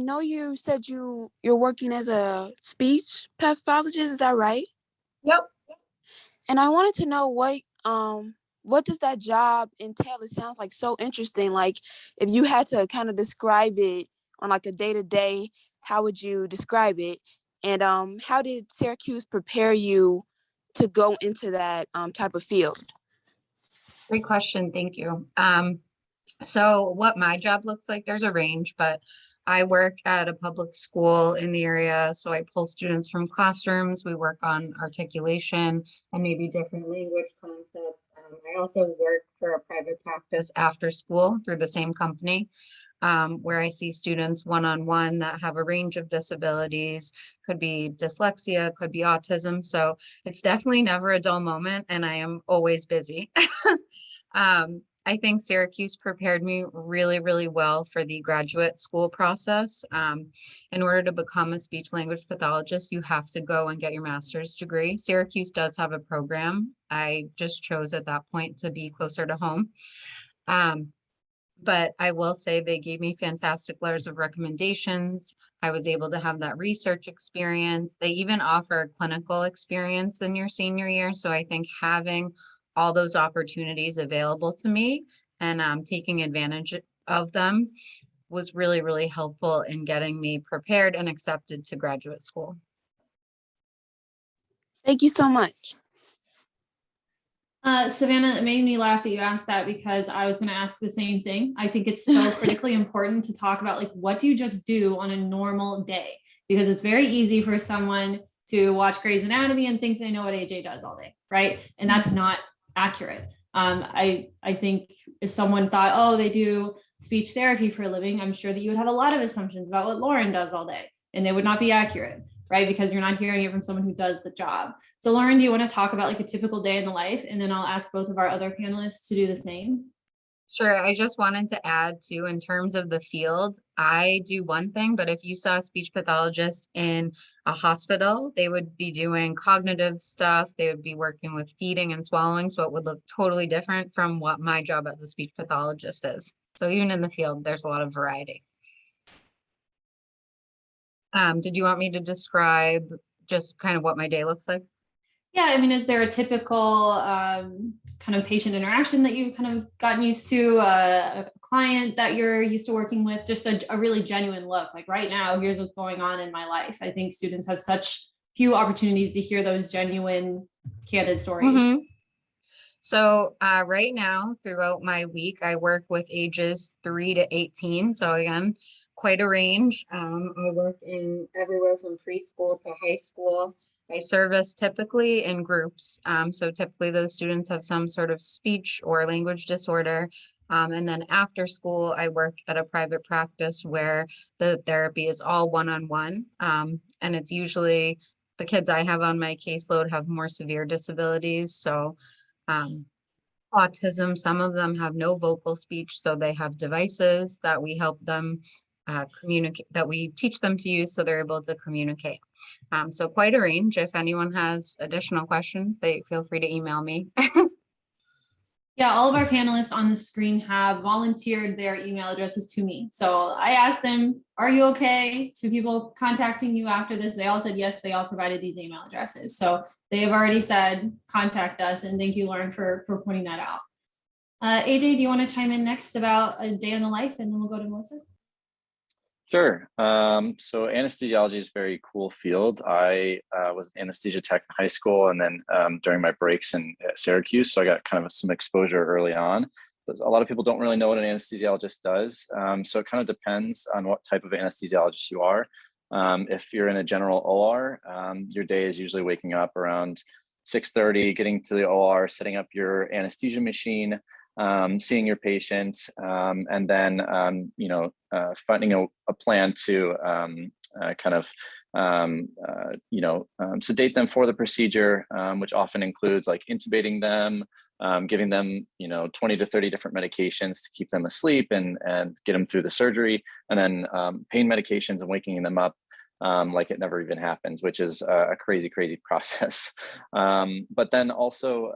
know you said you're working as a speech pathologist, is that right? Yep. And I wanted to know what does that job entail? It sounds like so interesting. Like if you had to kind of describe it on like a day-to-day, how would you describe it? And how did Syracuse prepare you to go into that type of field? Great question. Thank you. So what my job looks like, there's a range, but I work at a public school in the area. So I pull students from classrooms. We work on articulation and maybe different language concepts. I also work for a private practice after school through the same company, where I see students one-on-one that have a range of disabilities, could be dyslexia, could be autism. So it's definitely never a dull moment, and I am always busy. I think Syracuse prepared me really, really well for the graduate school process. In order to become a speech language pathologist, you have to go and get your master's degree. Syracuse does have a program. I just chose at that point to be closer to home. But I will say they gave me fantastic letters of recommendations. I was able to have that research experience. They even offer clinical experience in your senior year. So I think having all those opportunities available to me and taking advantage of them was really, really helpful in getting me prepared and accepted to graduate school. Thank you so much. Savannah, it made me laugh that you asked that because I was going to ask the same thing. I think it's so critically important to talk about, like, what do you just do on a normal day? Because it's very easy for someone to watch Grey's Anatomy and think they know what AJ does all day, right? And that's not accurate. I think if someone thought, oh, they do speech therapy for a living, I'm sure that you would have a lot of assumptions about what Lauren does all day, and they would not be accurate, right? Because you're not hearing it from someone who does the job. So Lauren, do you want to talk about like a typical day in the life? And then I'll ask both of our other panelists to do the same. Sure. I just wanted to add too, in terms of the field, I do one thing, but if you saw a speech pathologist in a hospital, they would be doing cognitive stuff. They would be working with feeding and swallowing. So it would look totally different from what my job as a speech pathologist is. So even in the field, there's a lot of variety. Did you want me to describe just kind of what my day looks like? Yeah, I mean, is there a typical kind of patient interaction that you've kind of gotten used to, a client that you're used to working with, just a really genuine look, like right now, here's what's going on in my life. I think students have such few opportunities to hear those genuine, candid stories. Mm-hmm. So right now, throughout my week, I work with ages 3 to 18. So again, quite a range. I work in everywhere from preschool to high school. I service typically in groups. So typically those students have some sort of speech or language disorder. And then after school, I work at a private practice where the therapy is all one-on-one. And it's usually the kids I have on my caseload have more severe disabilities. So autism, some of them have no vocal speech, so they have devices that we help them communicate, that we teach them to use so they're able to communicate. So quite a range. If anyone has additional questions, they feel free to email me. Yeah, all of our panelists on the screen have volunteered their email addresses to me. So I asked them, are you okay to people contacting you after this? They all said yes, they all provided these email addresses. So they have already said, contact us. And thank you, Lauren, for pointing that out. AJ, do you want to chime in next about a day in the life? And then we'll go to Melissa. Sure. So anesthesiology is a very cool field. I was an anesthesia tech in high school, and then during my breaks in Syracuse, so I got kind of some exposure early on. But a lot of people don't really know what an anesthesiologist does. So it kind of depends on what type of anesthesiologist you are. If you're in a general OR, your day is usually waking up around 6:30, getting to the OR, setting up your anesthesia machine, seeing your patient, and then finding a plan to sedate them for the procedure, which often includes like intubating them, giving them 20 to 30 different medications to keep them asleep and get them through the surgery, and then pain medications and waking them up like it never even happens, which is a crazy process. But then also,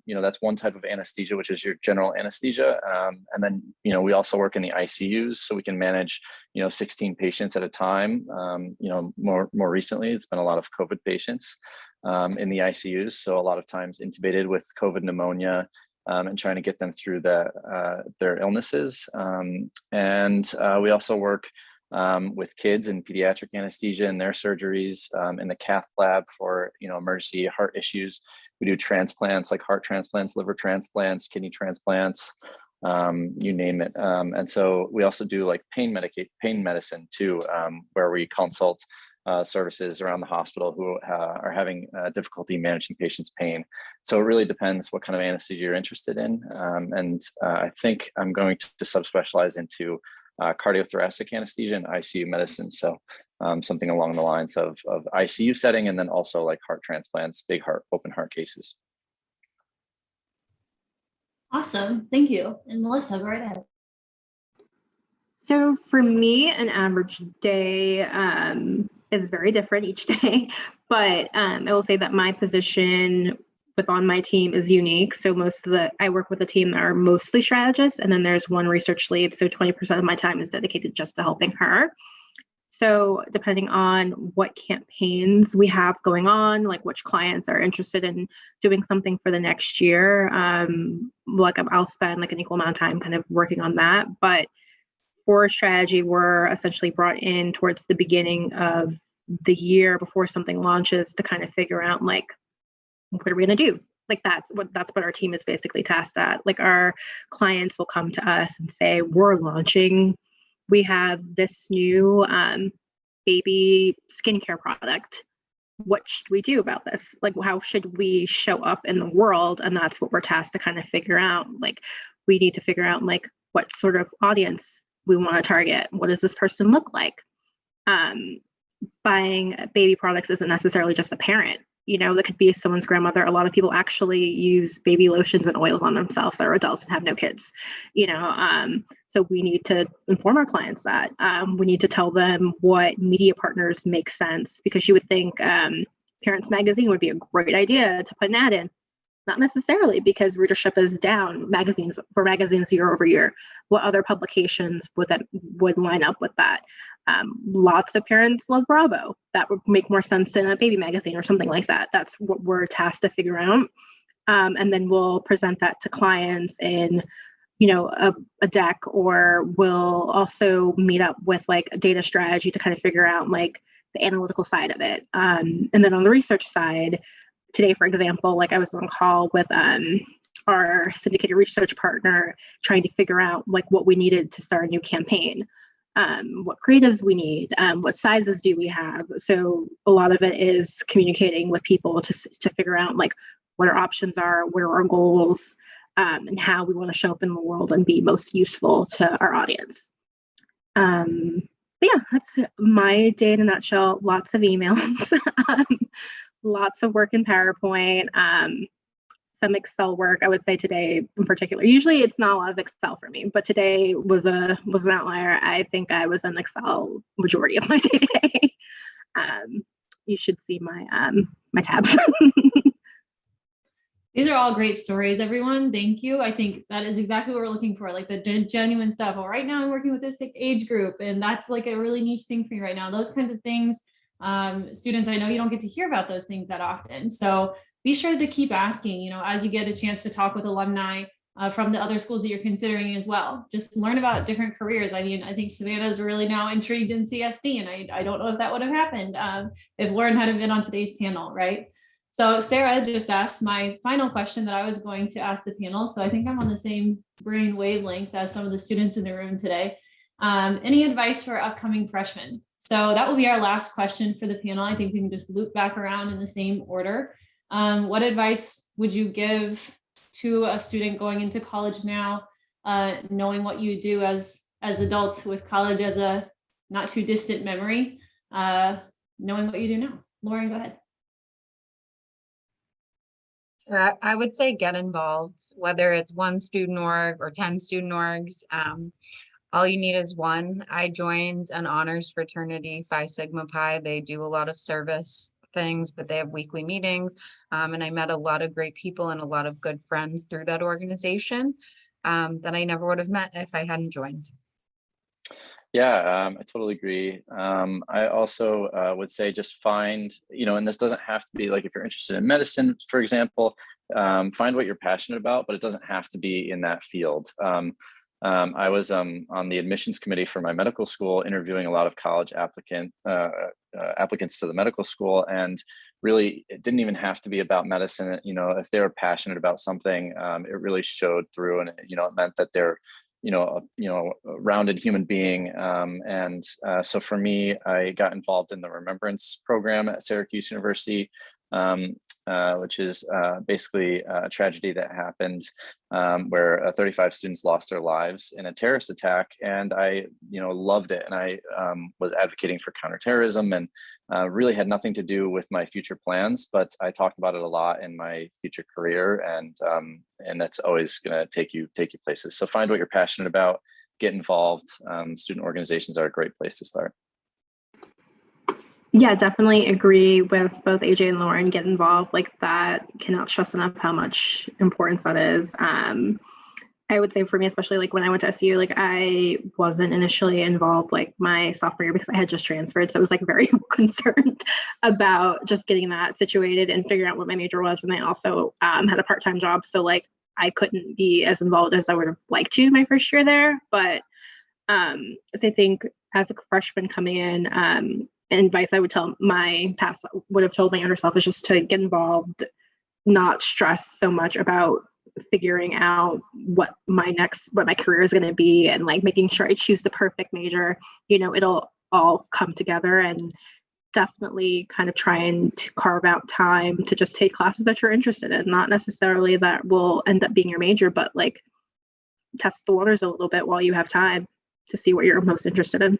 that's one type of anesthesia, which is your general anesthesia. And then, we also work in the ICUs, so we can manage, 16 patients at a time. More recently, it's been a lot of COVID patients in the ICUs. So a lot of times intubated with COVID pneumonia, and trying to get them through their illnesses. And we also work with kids in pediatric anesthesia and their surgeries, in the cath lab for emergency heart issues. We do transplants like heart transplants, liver transplants, kidney transplants, you name it. And so we also do like pain medicine too, where we consult services around the hospital who are having difficulty managing patients' pain. So it really depends what kind of anesthesia you're interested in. And I think I'm going to subspecialize into cardiothoracic anesthesia and ICU medicine. So something along the lines of ICU setting, and then also like heart transplants, big heart, open heart cases. Awesome, thank you. And Melissa, go right ahead. So for me, an average day is very different each day, but I will say that my position on my team is unique. So I work with a team that are mostly strategists, and then there's one research lead. So 20% of my time is dedicated just to helping her. So depending on what campaigns we have going on, like which clients are interested in doing something for the next year, I'll spend like an equal amount of time kind of working on that. But for strategy, we're essentially brought in towards the beginning of the year before something launches to kind of figure out like, what are we going to do? Like that's what our team is basically tasked at. Like our clients will come to us and say, we're launching, we have this new baby skincare product. What should we do about this? Like, how should we show up in the world? And that's what we're tasked to kind of figure out. Like, we need to figure out like what sort of audience we want to target. What does this person look like? Buying baby products isn't necessarily just a parent. That could be someone's grandmother. A lot of people actually use baby lotions and oils on themselves that are adults and have no kids, so we need to inform our clients that. We need to tell them what media partners make sense, because you would think Parents Magazine would be a great idea to put an ad in. Not necessarily, because readership is down for magazines year over year. What other publications would line up with that? Lots of parents love Bravo. That would make more sense in a baby magazine or something like that. That's what we're tasked to figure out. And then we'll present that to clients in, a deck, or we'll also meet up with like a data strategy to kind of figure out like the analytical side of it. And then on the research side, today, for example, like I was on a call with our syndicated research partner, trying to figure out like what we needed to start a new campaign, what creatives we need, what sizes do we have. So a lot of it is communicating with people to figure out like what our options are, what are our goals, and how we want to show up in the world and be most useful to our audience. But yeah, that's my day in a nutshell. Lots of emails, lots of work in PowerPoint, some Excel work. I would say today in particular. Usually it's not a lot of Excel for me, but today was an outlier. I think I was in Excel majority of my day. You should see my my tabs. These are all great stories, everyone. Thank you. I think that is exactly what we're looking for, like the genuine stuff. Well, right now I'm working with this age group, and that's like a really niche thing for you right now. Those kinds of things. Students, I know you don't get to hear about those things that often. So be sure to keep asking, you know, as you get a chance to talk with alumni from the other schools that you're considering as well. Just learn about different careers. I mean, I think Savannah is really now intrigued in CSD, and I don't know if that would have happened if Lauren hadn't been on today's panel, right? So Sarah just asked my final question that I was going to ask the panel. So I think I'm on the same brain wavelength as some of the students in the room today. Any advice for upcoming freshmen? So that will be our last question for the panel. I think we can just loop back around in the same order. What advice would you give to a student going into college now, knowing what you do as adults with college as a not too distant memory, knowing what you do now? Lauren, go ahead. I would say get involved, whether it's one student org or 10 student orgs. All you need is one. I joined an honors fraternity, Phi Sigma Pi. They do a lot of service things, but they have weekly meetings. And I met a lot of great people and a lot of good friends through that organization that I never would have met if I hadn't joined. Yeah, I totally agree. I also would say just find, you know, and this doesn't have to be like if you're interested in medicine, for example, find what you're passionate about, but it doesn't have to be in that field. I was on the admissions committee for my medical school, interviewing a lot of college applicants to the medical school, and really it didn't even have to be about medicine. You know, if they were passionate about something, it really showed through, and you know, it meant that they're a rounded human being. So for me, I got involved in the Remembrance program at Syracuse University, which is basically a tragedy that happened where 35 students lost their lives in a terrorist attack. And I, loved it. And I was advocating for counterterrorism, and really had nothing to do with my future plans, but I talked about it a lot in my future career. And that's always going to take you places. So find what you're passionate about, get involved. Student organizations are a great place to start. Yeah, definitely agree with both AJ and Lauren. Get involved, like that. Cannot stress enough how much importance that is. I would say for me, especially like when I went to SU, like I wasn't initially involved like my sophomore year because I had just transferred. So I was like very concerned about just getting that situated and figuring out what my major was. And I also had a part-time job. So like I couldn't be as involved as I would have liked to my first year there. But so I think as a freshman coming in, advice I would tell my past would have told my younger self is just to get involved, not stress so much about figuring out what my career is going to be, and like making sure I choose the perfect major. It'll all come together, and definitely kind of trying to carve out time to just take classes that you're interested in, not necessarily that will end up being your major, but like test the waters a little bit while you have time to see what you're most interested in.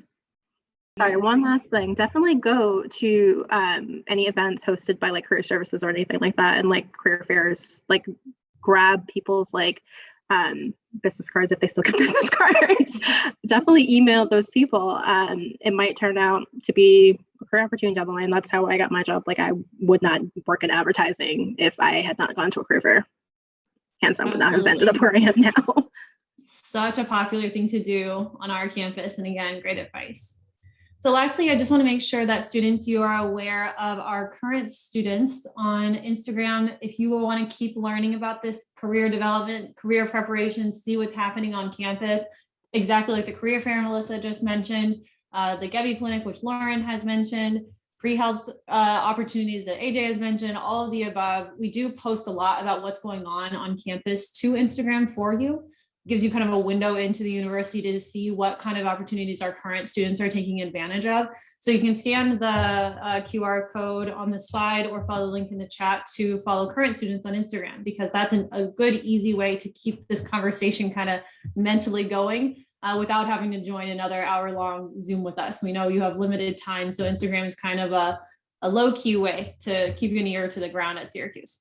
Sorry, one last thing. Definitely go to any events hosted by like career services or anything like that, and like career fairs. Like grab people's like business cards if they still get business cards. Definitely email those people. It might turn out to be a career opportunity down the line. That's how I got my job. Like I would not work in advertising if I had not gone to a career fair. Hence, I would not have ended up where I am now. Such a popular thing to do on our campus, and again, great advice. So lastly, I just want to make sure that students, you are aware of our current students on Instagram. If you will want to keep learning about this career development, career preparation, see what's happening on campus, exactly like the career fair Melissa just mentioned, the Gebby Clinic, which Lauren has mentioned, pre-health opportunities that AJ has mentioned, all of the above. We do post a lot about what's going on campus to Instagram for you. Gives you kind of a window into the university to see what kind of opportunities our current students are taking advantage of. So you can scan the QR code on the slide or follow the link in the chat to follow current students on Instagram, because that's a good, easy way to keep this conversation kind of mentally going without having to join another hour-long Zoom with us. We know you have limited time, so Instagram is kind of a low-key way to keep an ear to the ground at Syracuse.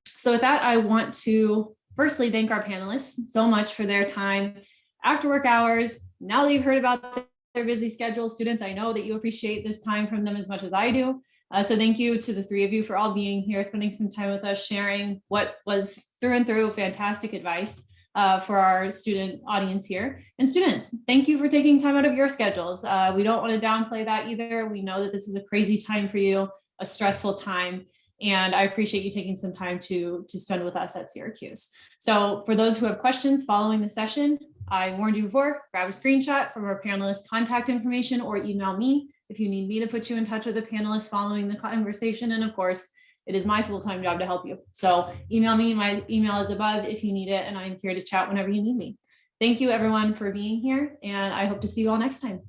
So with that, I want to firstly thank our panelists so much for their time after work hours. Now that you've heard about their busy schedule, students, I know that you appreciate this time from them as much as I do. So thank you to the three of you for all being here, spending some time with us, sharing what was through and through fantastic advice for our student audience here. And students, thank you for taking time out of your schedules. We don't want to downplay that either. We know that this is a crazy time for you, a stressful time. And I appreciate you taking some time to spend with us at Syracuse. So for those who have questions following the session, I warned you before, grab a screenshot from our panelists' contact information or email me if you need me to put you in touch with the panelists following the conversation. And of course, it is my full-time job to help you. So email me, my email is above if you need it, and I'm here to chat whenever you need me. Thank you everyone for being here, and I hope to see you all next time.